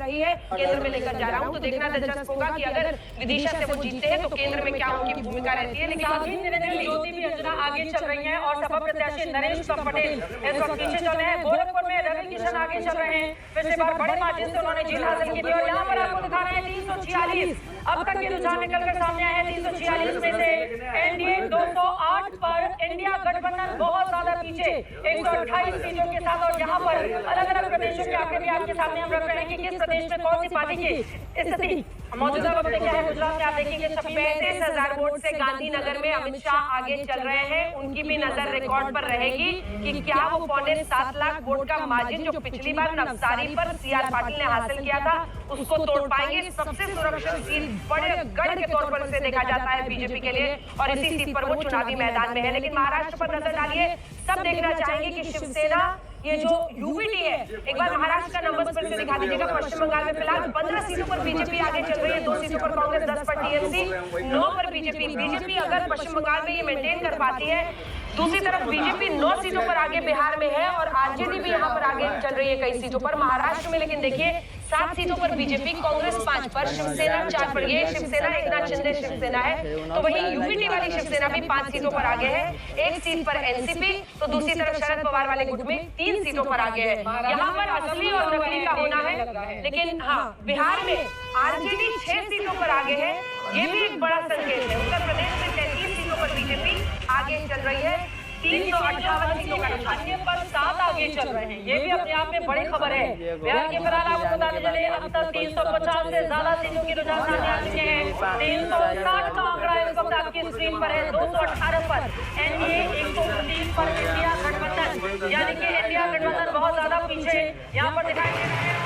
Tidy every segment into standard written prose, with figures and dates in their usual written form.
रही है, केंद्र में लेकर जा रहा हूँ। तो देखना दिलचस्प होगा कि अगर विदिशा से वो जीतते हैं तो केंद्र में क्या उनकी भूमिका रहती है। लेकिन ज्योति भी अंजना आगे चल रही हैं और सपा प्रत्याशी नरेश पटेल इस वक्त पीछे चल रहे हैं। गोरखपुर में रवि किशन आगे चल रहे हैं, पिछले बार बड़े मार्जिन से उन्होंने जीत हासिल की थी और यहाँ पर आपको दिखा रहे हैं 346। अब तक ये रुझान निकलकर सामने आए हैं। 346 में से एनडीए 208 पर, इंडिया गठबंधन बहुत ज्यादा पीछे 128 सीटों के साथ। और यहाँ पर अलग अलग प्रदेशों के आंकड़े भी आपके सामने हम रख रहे हैं कि किस प्रदेश में कौन सी पार्टी की स्थिति मौजूदा वक्त में क्या है। गुजरात में आप देखेंगे 35,000 वोट से गांधीनगर में अमित शाह आगे चल रहे हैं। उनकी भी नजर रिकॉर्ड पर रहेगी कि क्या वो 7.25 लाख वोट का मार्जिन जो पिछली बार नवसारी पर सीआर पाटिल ने हासिल किया था उसको तोड़ पाएंगे। सबसे सुरक्षित सीट बड़े गढ़ के तौर पर इसे देखा जाता है बीजेपी के लिए और इसी सीट पर वो चुनावी मैदान में है। लेकिन महाराष्ट्र पर नजर डालिए, सब देखना चाहेंगे कि शिवसेना ये जो यूपीटी है, एक बार महाराष्ट्र का नंबर फिर से दिखा दीजिएगा। पश्चिम बंगाल में फिलहाल 15 सीटों पर बीजेपी आगे चल रही है, 2 सीटों पर कांग्रेस, 10 पर टीएमसी, 9 पर बीजेपी अगर पश्चिम बंगाल में ये मेंटेन कर पाती है। दूसरी तरफ बीजेपी 9 सीटों पर आगे बिहार में है और आरजेडी भी यहाँ पर आगे चल रही है कई सीटों पर महाराष्ट्र में। लेकिन देखिए 7 सीटों पर बीजेपी, कांग्रेस 5 पर, शिवसेना 4 पर। ये शिवसेना एकनाथ शिंदे शिवसेना है, तो वहीं यूपीटी वाली शिवसेना भी 5 सीटों पर आगे है। 1 सीट पर एनसीपी, तो दूसरी तरफ शरद पवार वाले गुट में 3 सीटों पर आगे है। यहाँ पर असली और नकली का होना है। लेकिन हाँ, बिहार में आरजेडी 6 सीटों पर आगे है, ये भी एक बड़ा संकेत है। उत्तर प्रदेश में 33 सीटों पर बीजेपी आगे चल रही है, 358 सीटों का अन्य पर 7 आगे चल रहे हैं। ये भी अपने आप में बड़ी खबर है। बिहार के फिलहाल आपको बताते चले अब तक 350 से ज्यादा सीटों की रुझान सामने आ चुके हैं। 360 का आंकड़ा इस वक्त आपकी स्क्रीन पर है, 218 पर एनडीए, 119 पर इंडिया गठबंधन, यानी कि इंडिया गठबंधन बहुत ज्यादा पीछे यहाँ पर दिखाई दे रहे हैं।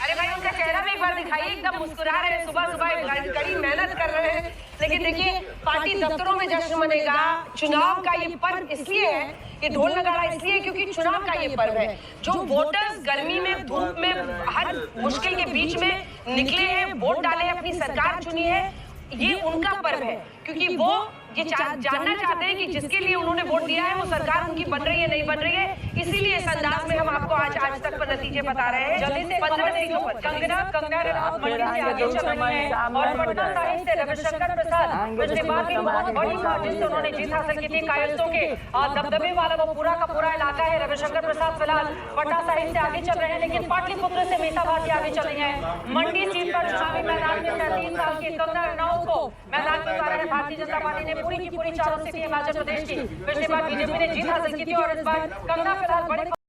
अरे भाई उनका चेहरा भी एक बार दिखाइए, एकदम मुस्कुरा रहे हैं, सुबह सुबह कड़ी मेहनत कर रहे हैं। लेकिन देखिए पार्टी दफ्तरों में जश्न मनेगा। चुनाव का ये पर्व इसलिए है, ये ढोल नगाड़ा इसलिए क्योंकि चुनाव का ये पर्व है। जो वोटर्स गर्मी में, धूप में, हर मुश्किल के बीच में निकले हैं, वोट डाले, अपनी सरकार चुनी है, ये उनका पर्व है। क्योंकि वो ये जानना चाहते हैं कि जिसके लिए उन्होंने वोट दिया है वो सरकार उनकी बन रही है नहीं बन रही है। इसीलिए इस अंदाज में हम आपको आज तक पर नतीजे बता रहे हैं। जल्दी से 15 सीटों पर कंगना रनौत मंडी से आगे चल रही हैं और पटना साहिब से रविशंकर प्रसाद, पिछले बार की बहुत बड़ी मार्जिन से उन्होंने जीत हासिल की थी। कायस्थों के दबदबे वाला वो पूरा का पूरा इलाका है। रविशंकर प्रसाद फिलहाल पटना साहिब से आगे चल रहे हैं, लेकिन पाटलिपुत्र से मीसा भारती आगे चल रही है। मंडी सीट पर चुनावी मैदान में 33 साल की कंगना रनौत को मैदान में उतारा है भारतीय जनता पार्टी ने। पूरी की पूरी 4 सीटें हिमाचल प्रदेश की, पिछली बार बीजेपी ने जीत हासिल की थी और इस बार कंगना फिलहाल बड़ी